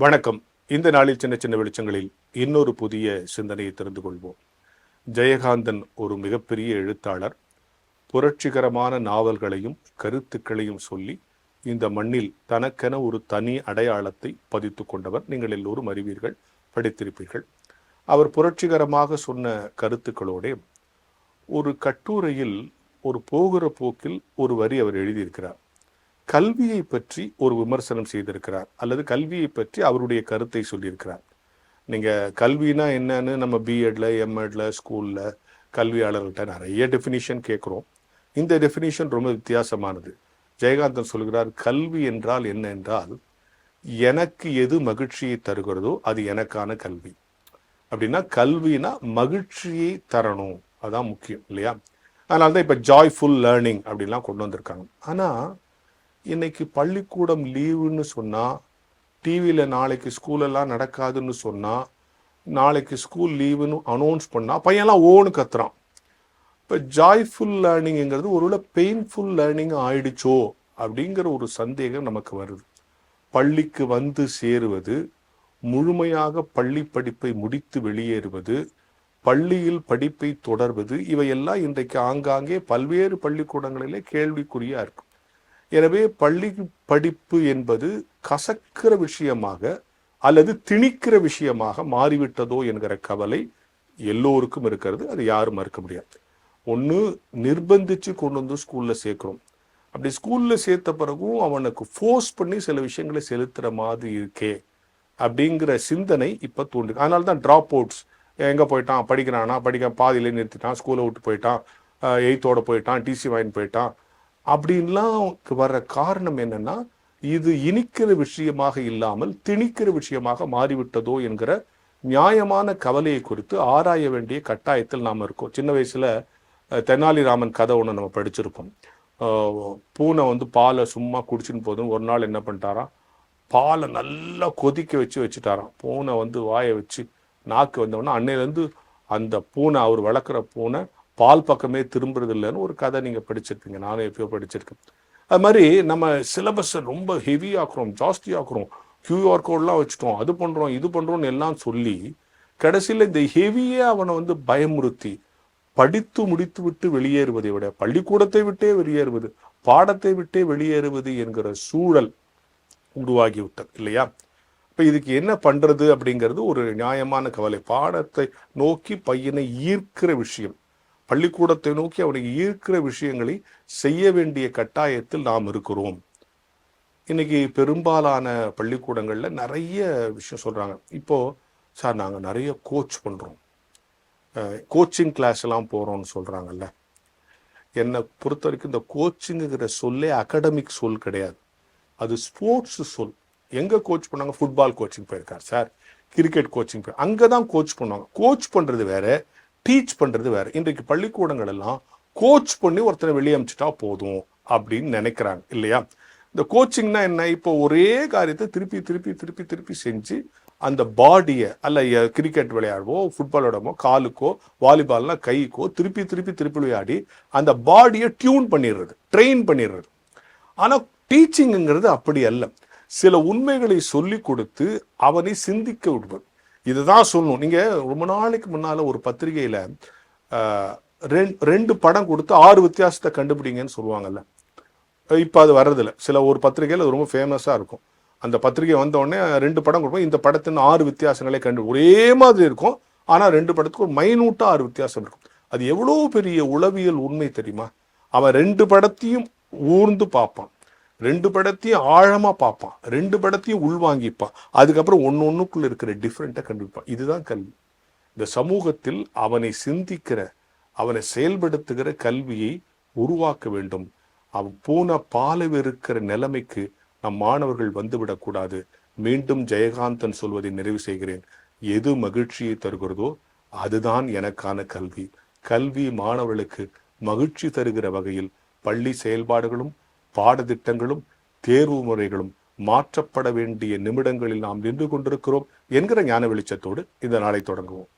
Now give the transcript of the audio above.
வணக்கம். இந்த நாளில் சின்ன சின்ன வெளிச்சங்களில் இன்னொரு புதிய சிந்தனையை தெரிந்து கொள்வோம். ஜெயகாந்தன் ஒரு மிகப்பெரிய எழுத்தாளர். புரட்சிகரமான நாவல்களையும் கருத்துக்களையும் சொல்லி இந்த மண்ணில் தனக்கென ஒரு தனி அடையாளத்தை பதித்து கொண்டவர். நீங்கள் எல்லோரும் அறிவீர்கள், படித்திருப்பீர்கள். அவர் புரட்சிகரமாக சொன்ன கருத்துக்களோட ஒரு கட்டுரையில் ஒரு போகிற போக்கில் ஒரு வரி அவர் எழுதியிருக்கிறார். கல்வியை பற்றி ஒரு விமர்சனம் செய்திருக்கிறார், அல்லது கல்வியை பற்றி அவருடைய கருத்தை சொல்லியிருக்கிறார். நீங்கள் கல்வினா என்னன்னு நம்ம பிஎட்ல எம்எட்ல ஸ்கூலில் கல்வியாளர்கள்ட்ட நிறைய டெஃபினிஷன் கேட்குறோம். இந்த டெஃபினிஷன் ரொம்ப வித்தியாசமானது. ஜெயகாந்தன் சொல்கிறார், கல்வி என்றால் என்ன என்றால், எனக்கு எது மகிழ்ச்சியை தருகிறதோ அது எனக்கான கல்வி. அப்படின்னா கல்வினா மகிழ்ச்சியை தரணும், அதான் முக்கியம் இல்லையா? அதனால தான் இப்போ ஜாய்ஃபுல் லேர்னிங் அப்படின்லாம் கொண்டு வந்திருக்காங்க. ஆனால் இன்னைக்கு பள்ளிக்கூடம் லீவுன்னு சொன்னால், டிவியில் நாளைக்கு ஸ்கூலெல்லாம் நடக்காதுன்னு சொன்னால், நாளைக்கு ஸ்கூல் லீவுன்னு அனௌன்ஸ் பண்ணால் பையன்லாம் ஓன்னு கத்துறான். இப்போ ஜாய்ஃபுல் லேர்னிங்கிறது ஒருவேளை பெயின்ஃபுல் லேர்னிங் ஆயிடுச்சோ அப்படிங்கிற ஒரு சந்தேகம் நமக்கு வருது. பள்ளிக்கு வந்து சேருவது, முழுமையாக பள்ளி படிப்பை முடித்து வெளியேறுவது, பள்ளியில் படிப்பை தொடர்வது, இவையெல்லாம் இன்றைக்கு ஆங்காங்கே பல்வேறு பள்ளிக்கூடங்களிலே கேள்விக்குறியா இருக்கும். எனவே பள்ளி படிப்பு என்பது கசக்கிற விஷயமாக அல்லது திணிக்கிற விஷயமாக மாறிவிட்டதோ என்கிற கவலை எல்லோருக்கும் இருக்கிறது. அது யாரும் மறுக்க முடியாது. ஒன்று, நிர்பந்திச்சு கொண்டு வந்து ஸ்கூல்ல சேர்க்கிறோம். அப்படி ஸ்கூல்ல சேர்த்த பிறகும் அவனுக்கு ஃபோர்ஸ் பண்ணி சில விஷயங்களை செலுத்துற மாதிரி இருக்கே அப்படிங்கிற சிந்தனை இப்ப தோன்று. அதனால தான் ட்ராப் அவுட்ஸ். எங்க போயிட்டான், படிக்கிறானா, படிக்க பாதியிலே நிறுத்திட்டான், ஸ்கூலை விட்டு போயிட்டான், 8th போயிட்டான், டிசி வாங்கி போயிட்டான் அப்படின்லாம் வர்ற காரணம் என்னன்னா, இது இனிக்கிற விஷயமாக இல்லாமல் திணிக்கிற விஷயமாக மாறிவிட்டதோ என்கிற நியாயமான கவலையை குறித்து ஆராய வேண்டிய கட்டாயத்தில் நாம் இருக்கோம். சின்ன வயசுல தெனாலிராமன் கதை ஒன்று நம்ம படிச்சிருப்போம். பூனை வந்து பாலை சும்மா குடிச்சுன்னு போதும் ஒரு நாள் என்ன பண்ணிட்டாராம், பாலை நல்லா கொதிக்க வச்சுட்டாராம். பூனை வந்து வாயை வச்சு நாக்கு வந்தோடனே அன்னையிலேருந்து அந்த பூனை, அவர் வளர்க்குற பூனை பால் பக்கமே திரும்புறது இல்லைன்னு ஒரு கதை நீங்கள் படிச்சிருப்பீங்க. நானும் எப்பயோ படிச்சிருக்கேன். அது மாதிரி நம்ம சிலபஸை ரொம்ப ஹெவி ஆக்குறோம், ஜாஸ்தி ஆக்குறோம், கியூஆர் கோட்லாம் வச்சுட்டோம், அது பண்ணுறோம் இது பண்ணுறோன்னு எல்லாம் சொல்லி கடைசியில் இந்த ஹெவியே அவனை வந்து பயமுறுத்தி படித்து முடித்து விட்டு வெளியேறுவதை விட பள்ளிக்கூடத்தை விட்டே வெளியேறுவது, பாடத்தை விட்டே வெளியேறுவது என்கிற சூழல் உருவாகிவிட்டது இல்லையா? இப்போ இதுக்கு என்ன பண்ணுறது அப்படிங்கிறது ஒரு நியாயமான கவலை. பாடத்தை நோக்கி பையனை ஈர்க்கிற விஷயம், பள்ளிக்கூடத்தை நோக்கி அவனை ஈர்க்கிற விஷயங்களை செய்ய வேண்டிய கட்டாயத்தில் நாம் இருக்கிறோம். இன்னைக்கு பெரும்பாலான பள்ளிக்கூடங்களில் நிறைய விஷயம் சொல்கிறாங்க. இப்போது சார் நாங்கள் நிறைய கோச் பண்ணுறோம், கோச்சிங் கிளாஸ் எல்லாம் போகிறோம்னு சொல்கிறாங்கல்ல. என்னை பொறுத்த வரைக்கும் இந்த கோச்சிங்குங்கிற சொல்லே அகடமிக் சொல் கிடையாது, அது ஸ்போர்ட்ஸ் சொல். எங்கே கோச் பண்ணாங்க? ஃபுட்பால் கோச்சிங் போயிருக்கார் சார், கிரிக்கெட் கோச்சிங் போய் அங்கே தான் கோச் பண்ணுவாங்க. கோச் பண்ணுறது வேற, டீச் பண்ணுறது வேற. இன்றைக்கு பள்ளிக்கூடங்கள் எல்லாம் கோச் பண்ணி ஒருத்தனை வெளியே அமிச்சிட்டா போதும் அப்படின்னு நினைக்கிறாங்க இல்லையா? இந்த கோச்சிங்னா என்ன? இப்போ ஒரே காரியத்தை திருப்பி திருப்பி திருப்பி திருப்பி செஞ்சு அந்த பாடியை, அல்ல கிரிக்கெட் விளையாடுவோ, ஃபுட்பால் விளையாடுவோ, காலுக்கோ, வாலிபால்னா கைக்கோ திருப்பி திருப்பி திருப்பி விளையாடி அந்த பாடியை டியூன் பண்ணிடுறது, ட்ரெயின் பண்ணிடுறது. ஆனால் டீச்சிங்கிறது அப்படி அல்ல. சில உண்மைகளை சொல்லி கொடுத்து அவனை சிந்திக்க விடுவது. இதுதான் சொல்லணும். நீங்கள் ரொம்ப நாளைக்கு முன்னால் ஒரு பத்திரிகையில் 2 படம் கொடுத்து 6 வித்தியாசத்தை கண்டுபிடிங்கன்னு சொல்லுவாங்கல்ல. இப்போ அது வர்றதில்ல. சில ஒரு பத்திரிகையில் அது ரொம்ப ஃபேமஸாக இருக்கும். அந்த பத்திரிகை வந்தோடனே 2 படம் கொடுப்போம், இந்த படத்தின் 6 வித்தியாசங்களே ஒரே மாதிரி இருக்கும். ஆனால் 2 படத்துக்கு ஒரு மைனூட்டாக 6 வித்தியாசம் இருக்கும். அது எவ்வளோ பெரிய உளவியல் உண்மை தெரியுமா? அவன் 2 படத்தையும் ஊர்ந்து பார்ப்பான், 2 படத்தையும் ஆழமா பார்ப்பான், 2 படத்தையும் உள்வாங்கிப்பான், அதுக்கப்புறம் ஒன்னொன்னுக்குள்ள இருக்கிற டிஃப்ரெண்ட்டை கண்டுபிடிப்பான். இதுதான் கல்வி. இந்த சமூகத்தில் அவனை சிந்திக்கிற, அவனை செயல்படுத்துகிற கல்வியை உருவாக்க வேண்டும். அவன் போன பாலவு இருக்கிற நிலைமைக்கு நம் மாணவர்கள் வந்துவிடக்கூடாது. மீண்டும் ஜெயகாந்தன் சொல்வதை நிறைவு செய்கிறேன். எது மகிழ்ச்சியை தருகிறதோ அதுதான் எனக்கான கல்வி. கல்வி மாணவர்களுக்கு மகிழ்ச்சி தருகிற வகையில் பள்ளி செயல்பாடுகளும் பாடத்திட்டங்களும் தேர்வு முறைகளும் மாற்றப்பட வேண்டிய நிமிடங்களில் நாம் நின்று கொண்டிருக்கிறோம் என்கிற ஞான வெளிச்சத்தோடு இந்த நாளை தொடங்குவோம்.